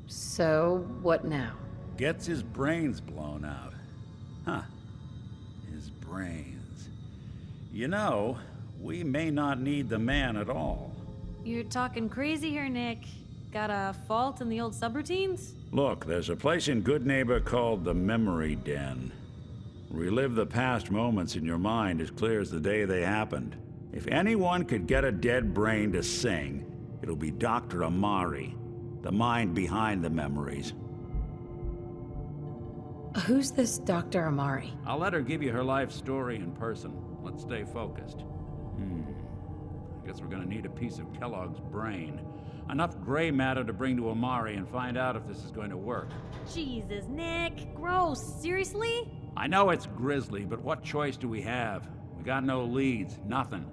So, what now? Gets his brains blown out. Huh. His brains. You know, we may not need the man at all. You're talking crazy here, Nick. Got a fault in the old subroutines? Look, there's a place in Good Neighbor called the Memory Den. Relive the past moments in your mind as clear as the day they happened. If anyone could get a dead brain to sing, it'll be Dr. Amari, the mind behind the memories. Who's this Dr. Amari? I'll let her give you her life story in person. Let's stay focused. I guess we're gonna need a piece of Kellogg's brain. Enough gray matter to bring to Amari and find out if this is going to work. Jesus, Nick. Gross. Seriously? I know it's grisly, but what choice do we have? We got no leads, nothing.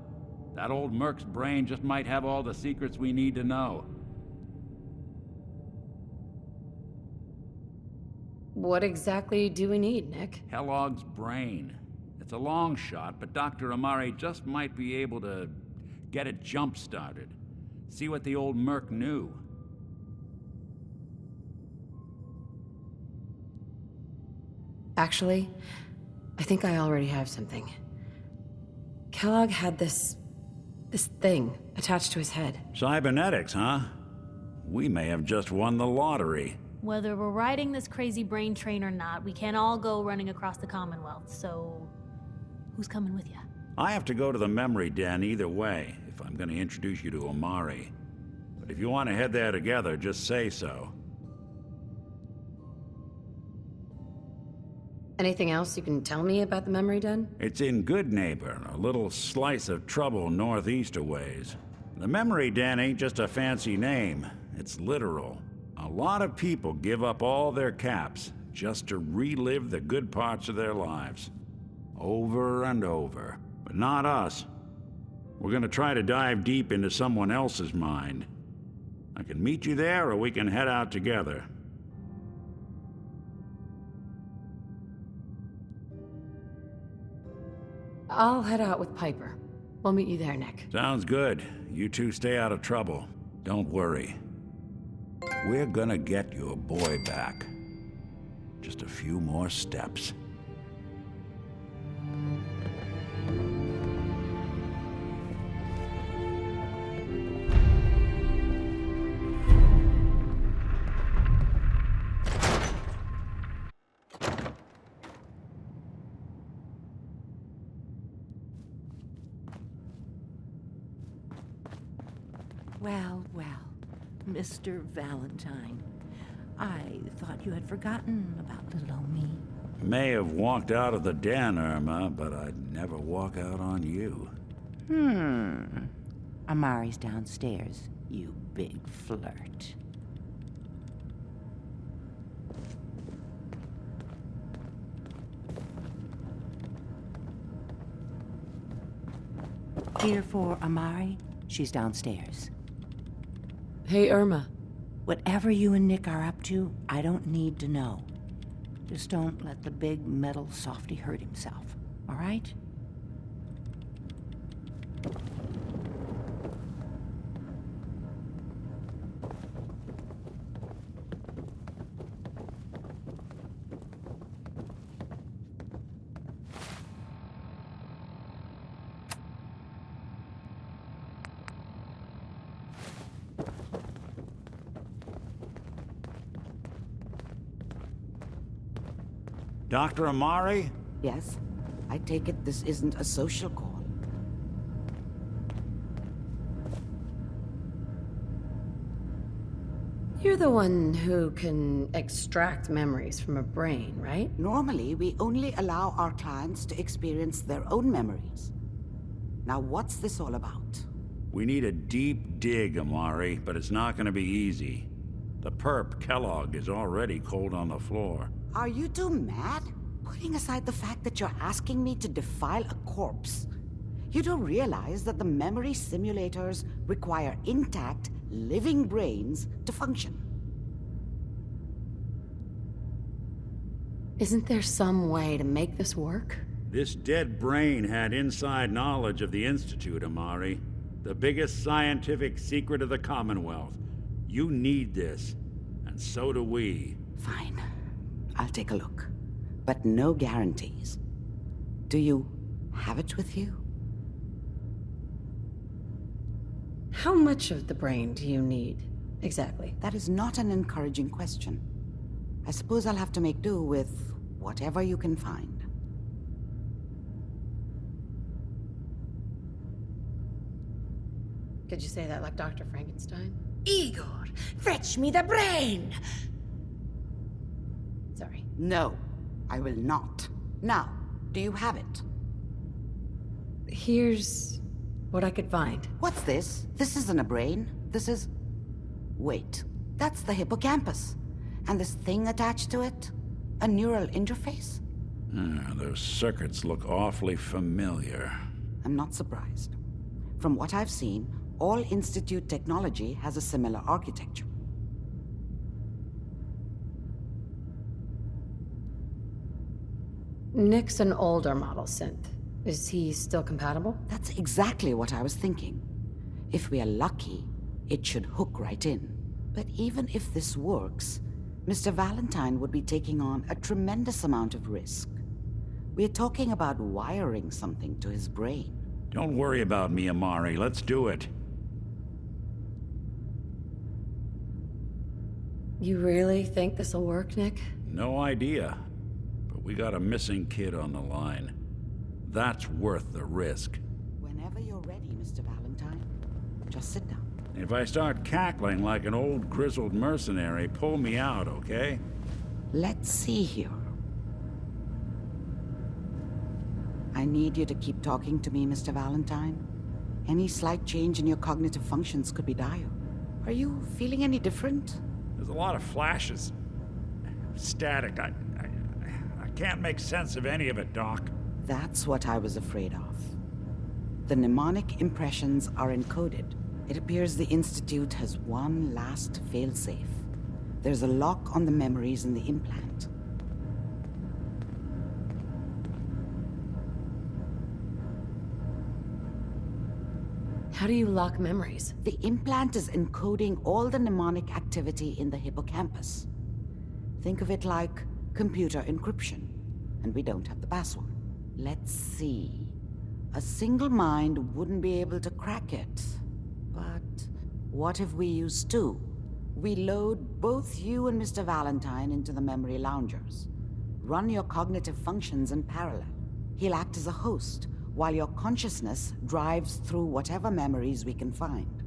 That old Merc's brain just might have all the secrets we need to know. What exactly do we need, Nick? Kellogg's brain. It's a long shot, but Dr. Amari just might be able to get it jump-started. See what the old Merc knew. Actually, I think I already have something. Kellogg had this thing attached to his head. Cybernetics, huh? We may have just won the lottery. Whether we're riding this crazy brain train or not, we can't all go running across the Commonwealth, so who's coming with you? I have to go to the Memory Den either way, if I'm going to introduce you to Amari. But if you want to head there together, just say so. Anything else you can tell me about the Memory Den? It's in Good Neighbor, a little slice of trouble northeast a ways. The Memory Den ain't just a fancy name, it's literal. A lot of people give up all their caps just to relive the good parts of their lives. Over and over. But not us. We're gonna try to dive deep into someone else's mind. I can meet you there, or we can head out together. I'll head out with Piper. We'll meet you there, Nick. Sounds good. You two stay out of trouble. Don't worry. We're gonna get your boy back. Just a few more steps. Well, well, Mr. Valentine. I thought you had forgotten about little old me. May have walked out of the den, Irma, but I'd never walk out on you. Amari's downstairs, you big flirt. Here for Amari. She's downstairs. Hey, Irma. Whatever you and Nick are up to, I don't need to know. Just don't let the big metal softy hurt himself, all right? Dr. Amari? Yes? I take it this isn't a social call. You're the one who can extract memories from a brain, right? Normally, we only allow our clients to experience their own memories. Now, what's this all about? We need a deep dig, Amari, but it's not gonna be easy. The perp, Kellogg, is already cold on the floor. Are you two mad? Putting aside the fact that you're asking me to defile a corpse, you don't realize that the memory simulators require intact, living brains to function. Isn't there some way to make this work? This dead brain had inside knowledge of the Institute, Amari. The biggest scientific secret of the Commonwealth. You need this. And so do we. Fine. I'll take a look. But no guarantees. Do you have it with you? How much of the brain do you need, exactly? That is not an encouraging question. I suppose I'll have to make do with whatever you can find. Could you say that like Dr. Frankenstein? Igor, fetch me the brain! Sorry. No, I will not. Now, do you have it? Here's what I could find. What's this? This isn't a brain. This is... Wait, that's the hippocampus. And this thing attached to it? A neural interface? Those circuits look awfully familiar. I'm not surprised. From what I've seen, all Institute technology has a similar architecture. Nick's an older model synth. Is he still compatible? That's exactly what I was thinking. If we are lucky, it should hook right in. But even if this works, Mr. Valentine would be taking on a tremendous amount of risk. We're talking about wiring something to his brain. Don't worry about me, Amari. Let's do it. You really think this'll work, Nick? No idea. But we got a missing kid on the line. That's worth the risk. Whenever you're ready, Mr. Valentine, just sit down. If I start cackling like an old grizzled mercenary, pull me out, okay? Let's see here. I need you to keep talking to me, Mr. Valentine. Any slight change in your cognitive functions could be dire. Are you feeling any different? There's a lot of flashes. Static. I can't make sense of any of it, Doc. That's what I was afraid of. The mnemonic impressions are encoded. It appears the Institute has one last failsafe. There's a lock on the memories in the implant. How do you lock memories? The implant is encoding all the mnemonic activity in the hippocampus. Think of it like computer encryption, and we don't have the password. Let's see. A single mind wouldn't be able to crack it. But what if we use two? We load both you and Mr. Valentine into the memory loungers. Run your cognitive functions in parallel. He'll act as a host, while your consciousness drives through whatever memories we can find.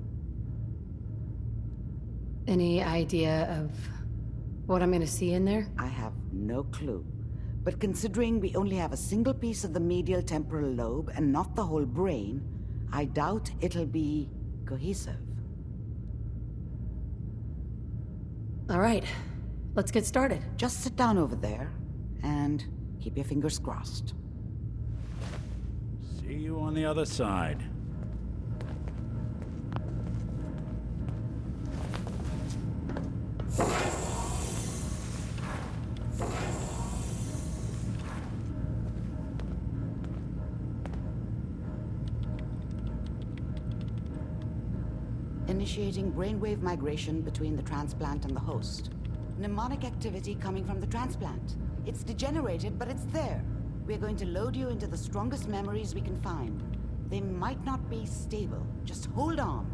Any idea of what I'm gonna see in there? I have no clue. But considering we only have a single piece of the medial temporal lobe and not the whole brain, I doubt it'll be cohesive. All right, let's get started. Just sit down over there and keep your fingers crossed. See you on the other side. Initiating brainwave migration between the transplant and the host. Mnemonic activity coming from the transplant. It's degenerated, but it's there. We're going to load you into the strongest memories we can find. They might not be stable. Just hold on.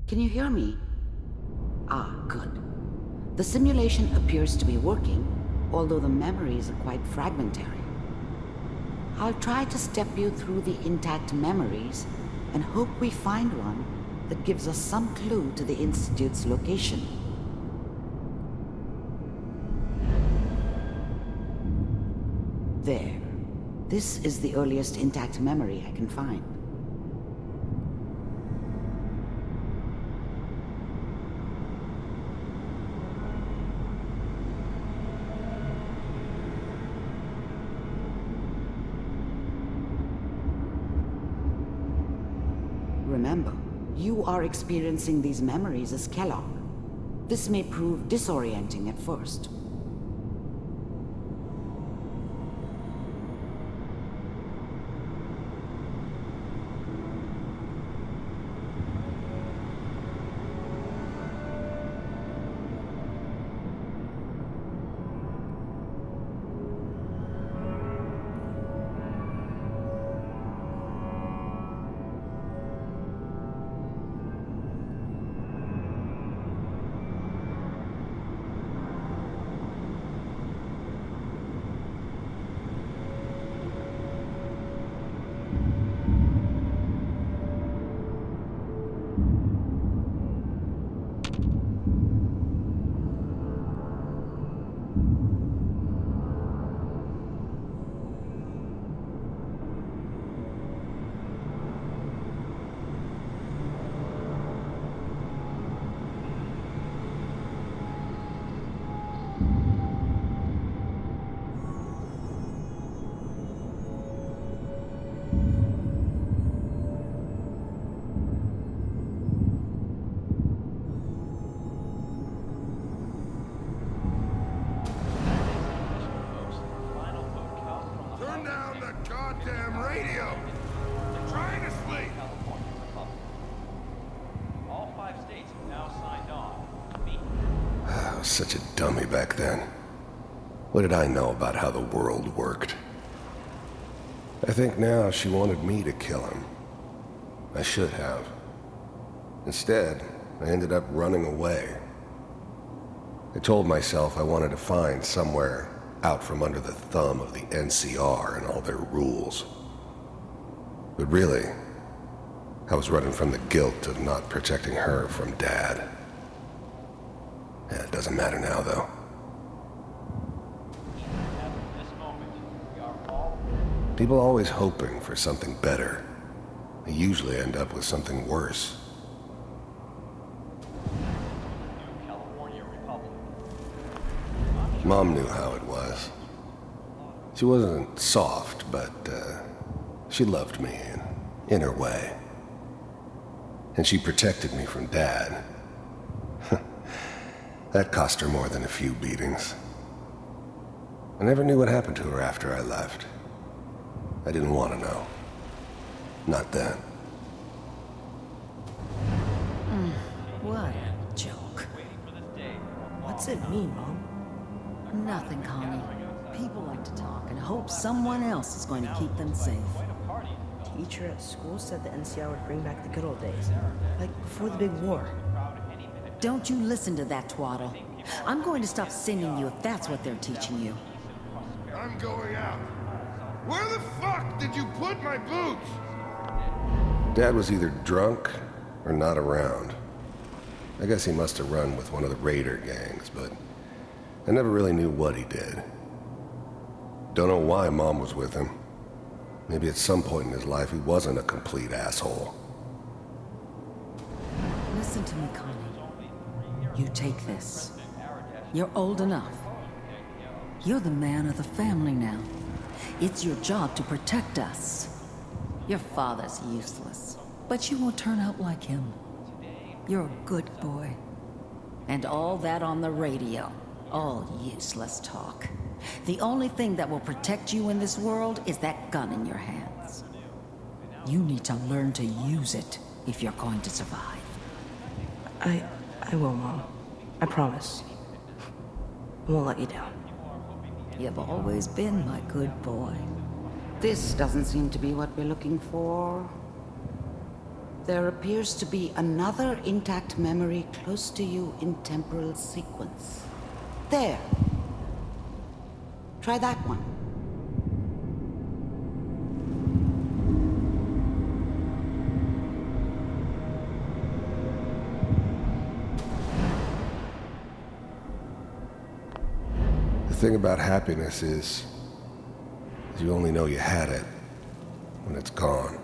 Can you hear me? Ah, good. The simulation appears to be working, although the memories are quite fragmentary. I'll try to step you through the intact memories and hope we find one that gives us some clue to the Institute's location. There. This is the earliest intact memory I can find. Remember, you are experiencing these memories as Kellogg. This may prove disorienting at first. Turn down the goddamn radio! I'm trying to sleep! All 5 states have now signed on. Me. I was such a dummy back then. What did I know about how the world worked? I think now she wanted me to kill him. I should have. Instead, I ended up running away. I told myself I wanted to find somewhere out from under the thumb of the NCR and all their rules. But really, I was running from the guilt of not protecting her from Dad. Yeah, it doesn't matter now, though. People always hoping for something better. They usually end up with something worse. Mom knew how it was. She wasn't soft, but she loved me in her way. And she protected me from Dad. That cost her more than a few beatings. I never knew what happened to her after I left. I didn't want to know. Not then. What a joke. What's it mean, Mom? Nothing, Connie. People like to talk and hope someone else is going to keep them safe. Teacher at school said the NCR would bring back the good old days, like before the big war. Don't you listen to that twaddle. I'm going to stop sending you if that's what they're teaching you. I'm going out. Where the fuck did you put my boots? Dad was either drunk or not around. I guess he must have run with one of the raider gangs, but I never really knew what he did. Don't know why Mom was with him. Maybe at some point in his life he wasn't a complete asshole. Listen to me, Connie. You take this. You're old enough. You're the man of the family now. It's your job to protect us. Your father's useless, but you won't turn out like him. You're a good boy. And all that on the radio. All useless talk. The only thing that will protect you in this world is that gun in your hands. You need to learn to use it if you're going to survive. I will, Mom. I promise. I won't let you down. You've always been my good boy. This doesn't seem to be what we're looking for. There appears to be another intact memory close to you in temporal sequence. There. Try that one. The thing about happiness is you only know you had it when it's gone.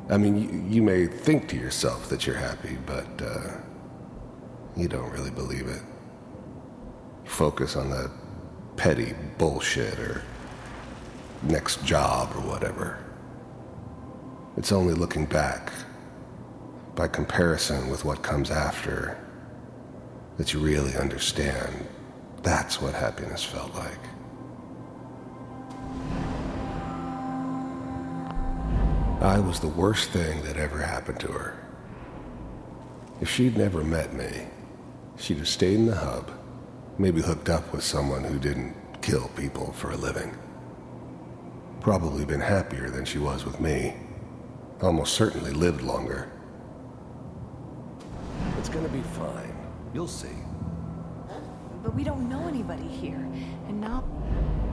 I mean, you may think to yourself that you're happy, but you don't really believe it. You focus on the petty bullshit or next job or whatever. It's only looking back, by comparison with what comes after, that you really understand. That's what happiness felt like. I was the worst thing that ever happened to her. If she'd never met me, she'd have stayed in the hub, maybe hooked up with someone who didn't kill people for a living. Probably been happier than she was with me. Almost certainly lived longer. It's gonna be fine. You'll see. But we don't know anybody here, and now...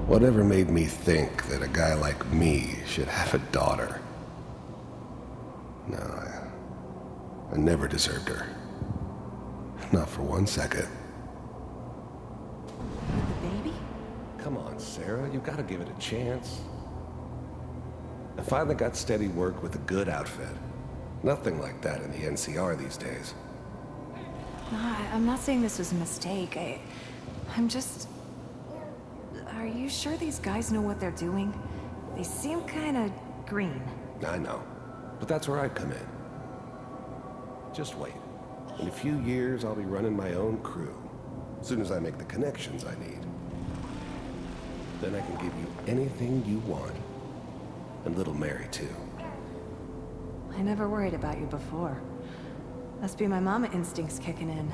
Whatever made me think that a guy like me should have a daughter? No, I never deserved her. Not for 1 second. With the baby? Come on, Sarah, you've got to give it a chance. I finally got steady work with a good outfit. Nothing like that in the NCR these days. No, I'm not saying this was a mistake. I'm just... Are you sure these guys know what they're doing? They seem kind of green. I know, but that's where I come in. Just wait. In a few years, I'll be running my own crew. As soon as I make the connections I need. Then I can give you anything you want. And little Mary, too. I never worried about you before. Must be my mama instincts kicking in.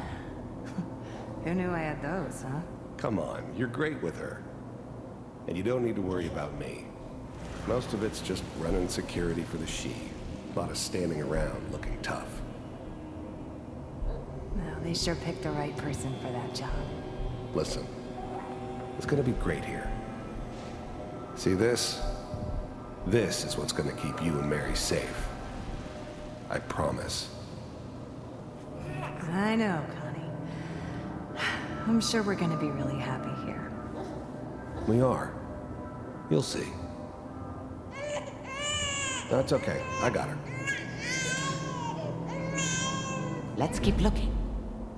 Who knew I had those, huh? Come on, you're great with her. And you don't need to worry about me. Most of it's just running security for the she. A lot of standing around looking tough. Well, they sure picked the right person for that job. Listen, it's gonna be great here. See this? This is what's gonna keep you and Mary safe. I promise. I know, Connie. I'm sure we're gonna be really happy here. We are. You'll see. That's okay. I got her. Let's keep looking.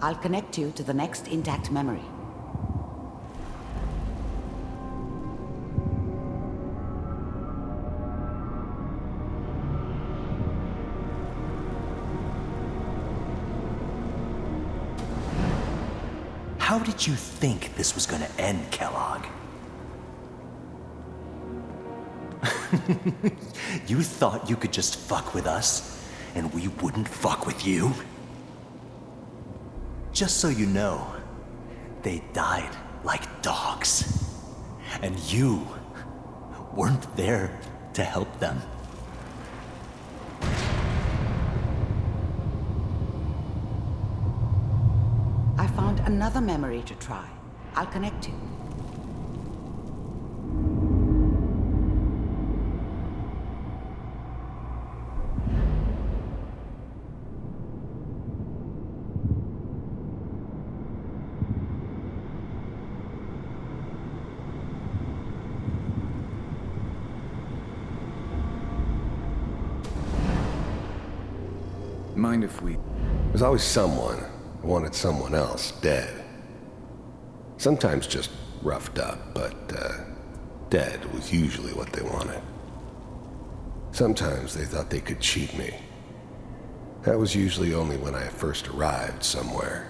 I'll connect you to the next intact memory. How did you think this was gonna end, Kellogg? You thought you could just fuck with us, and we wouldn't fuck with you? Just so you know, they died like dogs. And you weren't there to help them. I found another memory to try. I'll connect you. Mind if we... There's always someone who wanted someone else dead. Sometimes just roughed up, but dead was usually what they wanted. Sometimes they thought they could cheat me. That was usually only when I first arrived somewhere.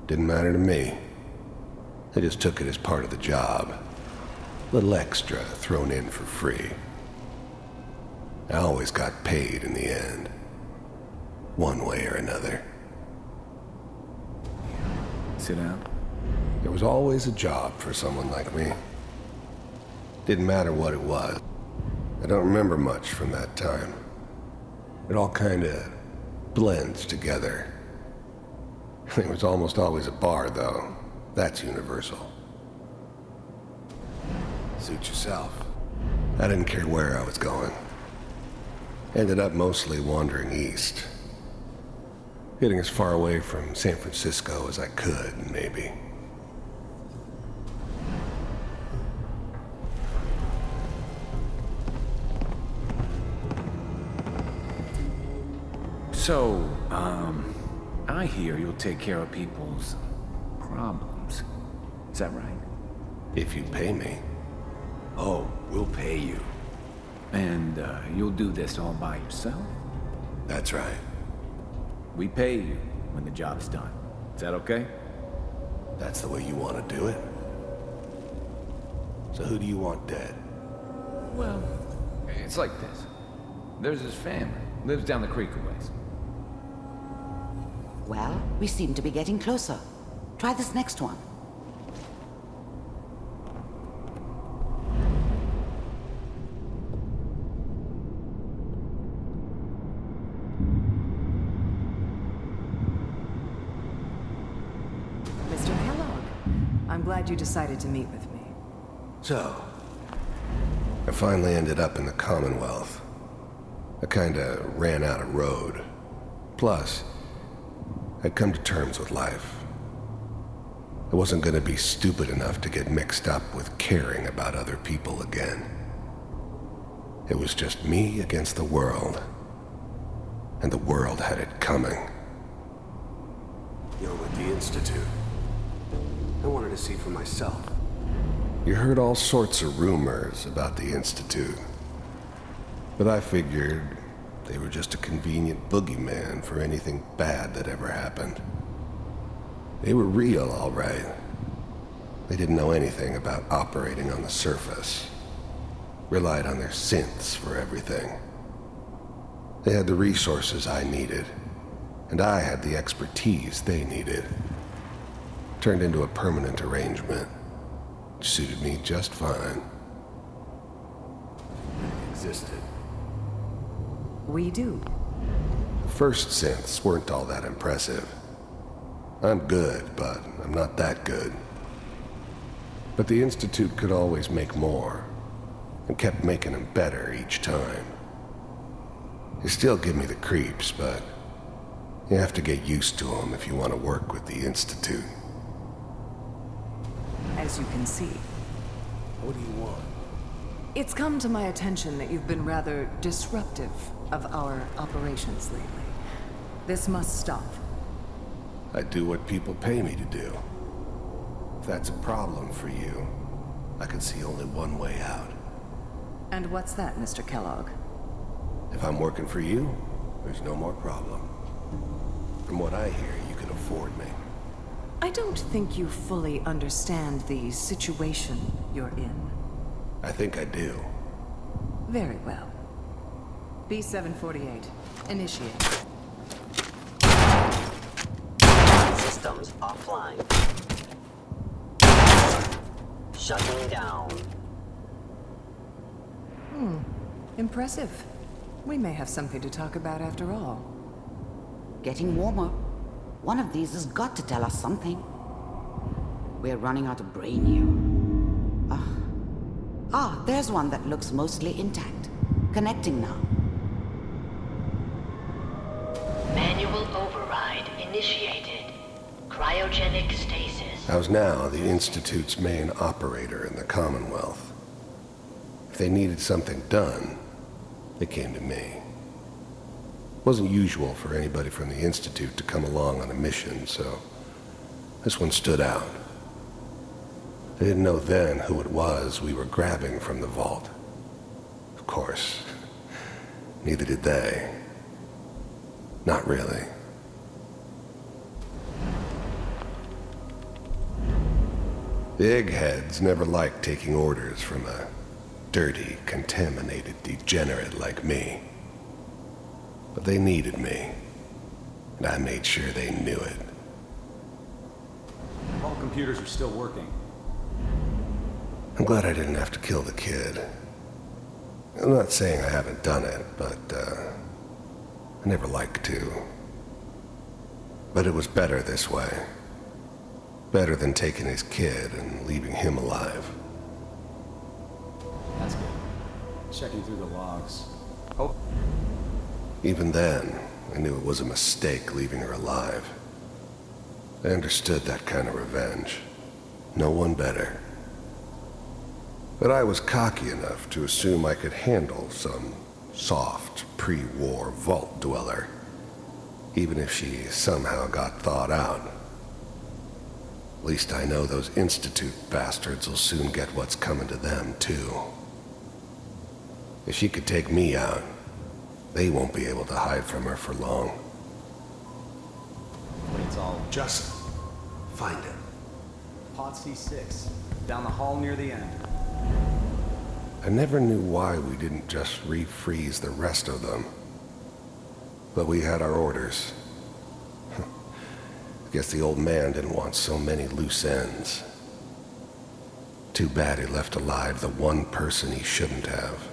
Didn't matter to me. They just took it as part of the job. A little extra thrown in for free. I always got paid in the end. One way or another. Sit down. There was always a job for someone like me. Didn't matter what it was. I don't remember much from that time. It all kinda blends together. There was almost always a bar, though. That's universal. Suit yourself. I didn't care where I was going. Ended up mostly wandering east. Getting as far away from San Francisco as I could, maybe. So, I hear you'll take care of people's problems. Is that right? If you pay me. Oh, we'll pay you. And, you'll do this all by yourself? That's right. We pay you when the job's done. Is that okay? That's the way you want to do it? So who do you want dead? Well, it's like this. There's his family. Lives down the creek a ways. Well, we seem to be getting closer. Try this next one. Mr. Kellogg, I'm glad you decided to meet with me. So, I finally ended up in the Commonwealth. I kinda ran out of road. Plus, I'd come to terms with life. I wasn't gonna be stupid enough to get mixed up with caring about other people again. It was just me against the world. And the world had it coming. You're with the Institute. I wanted to see for myself. You heard all sorts of rumors about the Institute. But I figured they were just a convenient boogeyman for anything bad that ever happened. They were real, all right. They didn't know anything about operating on the surface. Relied on their synths for everything. They had the resources I needed, and I had the expertise they needed. Turned into a permanent arrangement, which suited me just fine. Existed. We do. The first synths weren't all that impressive. I'm good, but I'm not that good. But the Institute could always make more, and kept making them better each time. They still give me the creeps, but you have to get used to them if you want to work with the Institute. As you can see. What do you want? It's come to my attention that you've been rather disruptive of our operations lately. This must stop. I do what people pay me to do. If that's a problem for you, I can see only one way out. And what's that, Mr. Kellogg? If I'm working for you, there's no more problem. From what I hear, you can afford me. I don't think you fully understand the situation you're in. I think I do. Very well. B-748, initiate. Systems offline. Shutting down. Impressive. We may have something to talk about after all. Getting warmer. One of these has got to tell us something. We're running out of brain here. There's one that looks mostly intact. Connecting now. Manual override initiated. Cryogenic stasis. I was now the Institute's main operator in the Commonwealth. If they needed something done, they came to me. It wasn't usual for anybody from the Institute to come along on a mission, so this one stood out. I didn't know then who it was we were grabbing from the vault. Of course, neither did they. Not really. The eggheads never liked taking orders from a dirty, contaminated degenerate like me. But they needed me, and I made sure they knew it. All computers are still working. I'm glad I didn't have to kill the kid. I'm not saying I haven't done it, but, I never liked to. But it was better this way. Better than taking his kid and leaving him alive. That's good. Checking through the logs. Even then, I knew it was a mistake leaving her alive. I understood that kind of revenge. No one better. But I was cocky enough to assume I could handle some soft, pre-war vault dweller, even if she somehow got thawed out. At least I know those Institute bastards will soon get what's coming to them, too. If she could take me out, they won't be able to hide from her for long. It's all just Find him. Pod C6, down the hall near the end. I never knew why we didn't just refreeze the rest of them. But we had our orders. Guess the old man didn't want so many loose ends. Too bad he left alive the one person he shouldn't have.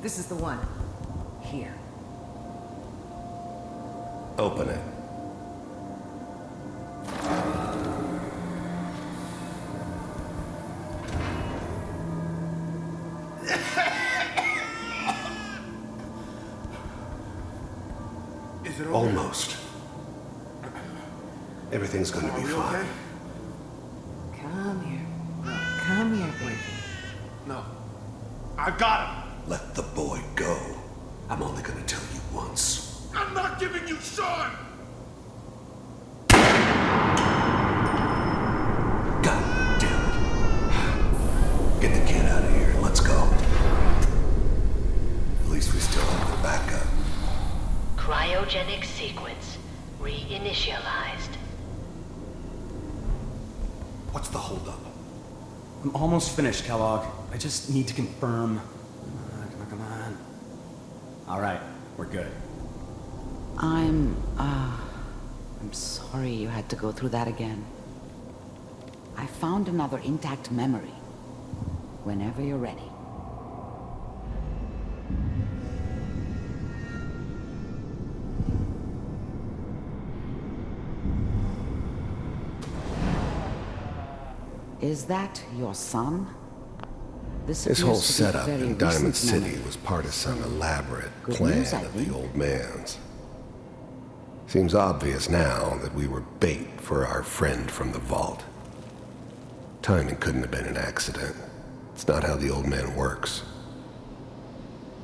This is the one. Here. Open it. Is it over? Almost. Everything's going to be fine. Okay? Come here. Come here, boy. No. I've got him! Let the boy go. I'm only going to tell you once. I'm not giving you Sean! God damn it. Get the kid out of here. Let's go. At least we still have the backup. Cryogenic sequence reinitialized. What's the holdup? I'm almost finished, Kellogg. I just need to confirm. Come on. All right, we're good. I'm sorry you had to go through that again. I found another intact memory. Whenever you're ready. Is that your son? This appears whole to be a setup very in Diamond recent City memory. was part of some elaborate Good plan news, I of the think. old man's. Seems obvious now that we were bait for our friend from the vault. Timing couldn't have been an accident. It's not how the old man works.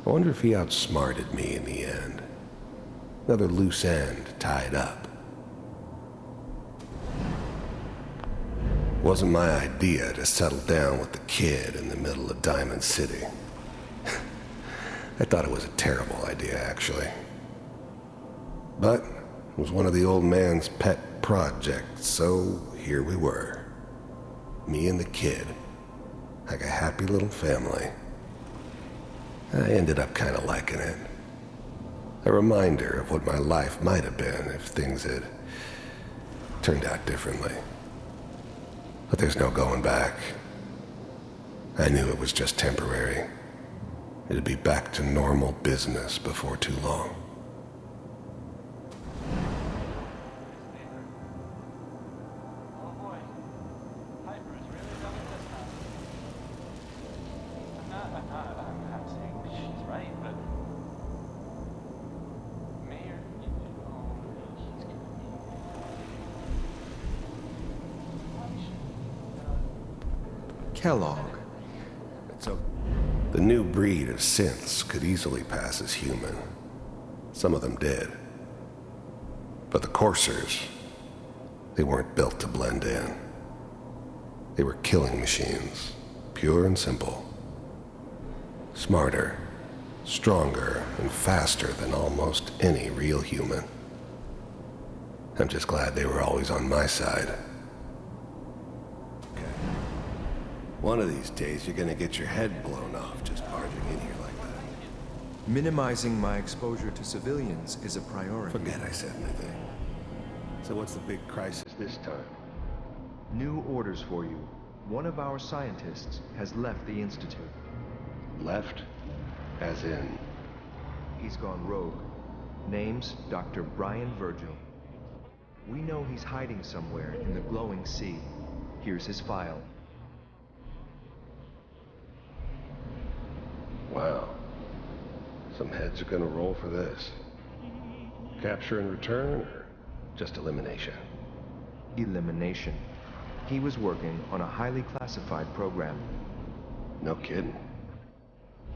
I wonder if he outsmarted me in the end. Another loose end tied up. It wasn't my idea to settle down with the kid in the middle of Diamond City. I thought it was a terrible idea, actually. But it was one of the old man's pet projects, so here we were. Me and the kid. Like a happy little family. I ended up kind of liking it. A reminder of what my life might have been if things had turned out differently. But there's no going back. I knew it was just temporary. It'd be back to normal business before too long. I'm not saying she's right, but Mayor, he's gonna be. Kellogg. So, the new breed of synths could easily pass as human. Some of them did. But the coursers, they weren't built to blend in. They were killing machines, pure and simple. Smarter, stronger, and faster than almost any real human. I'm just glad they were always on my side. Okay. One of these days, you're gonna get your head blown off just barging in here like that. Minimizing my exposure to civilians is a priority. Forget I said anything. So what's the big crisis this time? New orders for you. One of our scientists has left the Institute. Left? As in? He's gone rogue. Name's Dr. Brian Virgil. We know he's hiding somewhere in the glowing sea. Here's his file. Wow. Some heads are gonna roll for this. Capture and return, or just elimination? Elimination. He was working on a highly classified program. No kidding.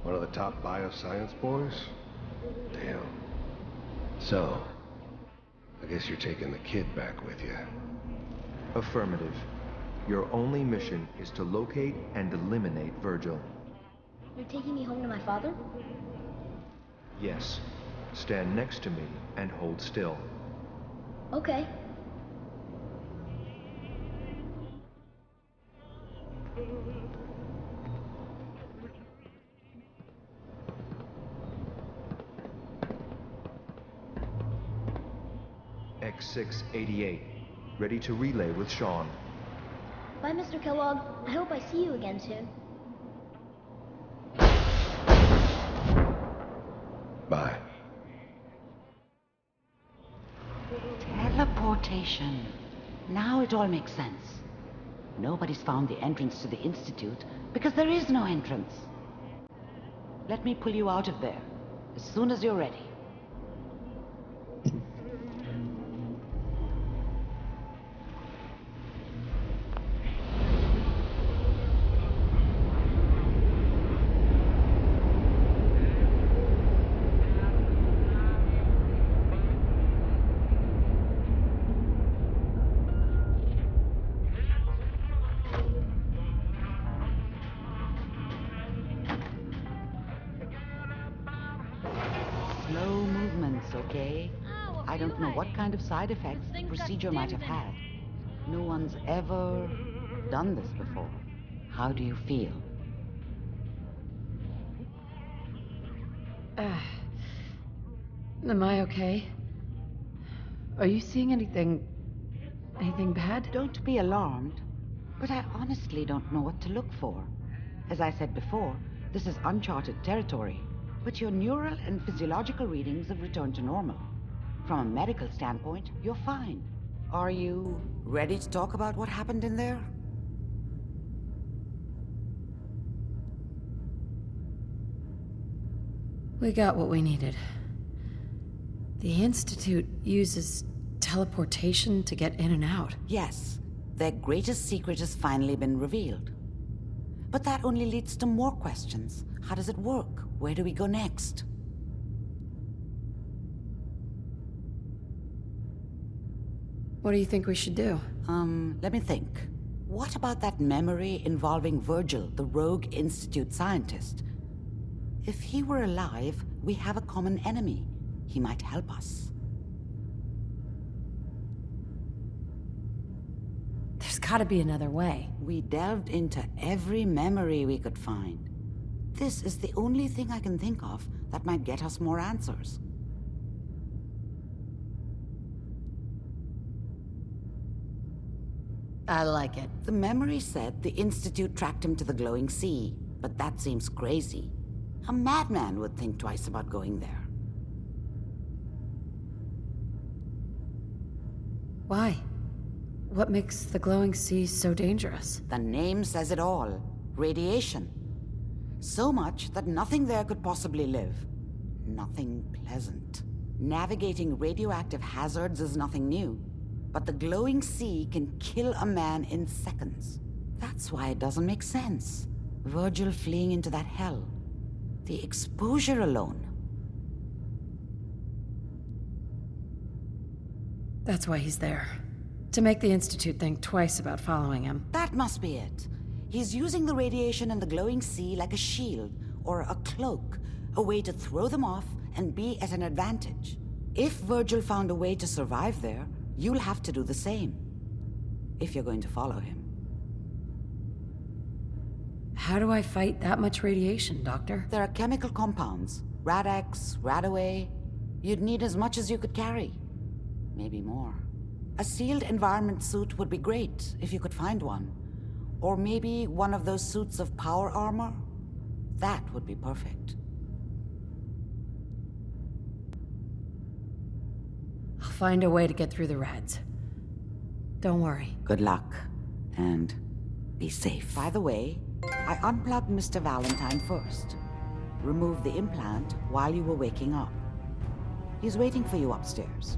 One of the top bioscience boys? Damn. So, I guess you're taking the kid back with you. Affirmative. Your only mission is to locate and eliminate Virgil. You're taking me home to my father? Yes. Stand next to me and hold still. Okay. X688. Ready to relay with Sean. Bye, Mr. Kellogg. I hope I see you again soon. Bye. Teleportation. Now it all makes sense. Nobody's found the entrance to the Institute because there is no entrance. Let me pull you out of there as soon as you're ready. Slow movements, okay? I don't know what kind of side effects the procedure might have had. No one's ever done this before. How do you feel? Am I okay? Are you seeing anything bad? Don't be alarmed, but I honestly don't know what to look for. As I said before, this is uncharted territory, but your neural and physiological readings have returned to normal. From a medical standpoint, you're fine. Are you ready to talk about what happened in there? We got what we needed. The Institute uses teleportation to get in and out. Yes, their greatest secret has finally been revealed. But that only leads to more questions. How does it work? Where do we go next? What do you think we should do? Let me think. What about that memory involving Virgil, the rogue Institute scientist? If he were alive, we have a common enemy. He might help us. There's gotta be another way. We delved into every memory we could find. This is the only thing I can think of that might get us more answers. I like it. The memory said the Institute tracked him to the glowing sea, but that seems crazy. A madman would think twice about going there. Why? What makes the glowing sea so dangerous? The name says it all. Radiation. So much that nothing there could possibly live. Nothing pleasant. Navigating radioactive hazards is nothing new. But the glowing sea can kill a man in seconds. That's why it doesn't make sense. Virgil fleeing into that hell. The exposure alone. That's why he's there. To make the Institute think twice about following him. That must be it. He's using the radiation in the glowing sea like a shield or a cloak, a way to throw them off and be at an advantage. If Virgil found a way to survive there, you'll have to do the same. If you're going to follow him. How do I fight that much radiation, Doctor? There are chemical compounds. Rad-X, Radaway. You'd need as much as you could carry. Maybe more. A sealed environment suit would be great, if you could find one. Or maybe one of those suits of power armor? That would be perfect. I'll find a way to get through the rads. Don't worry. Good luck. And be safe. By the way, I unplugged Mr. Valentine first. Removed the implant while you were waking up. He's waiting for you upstairs.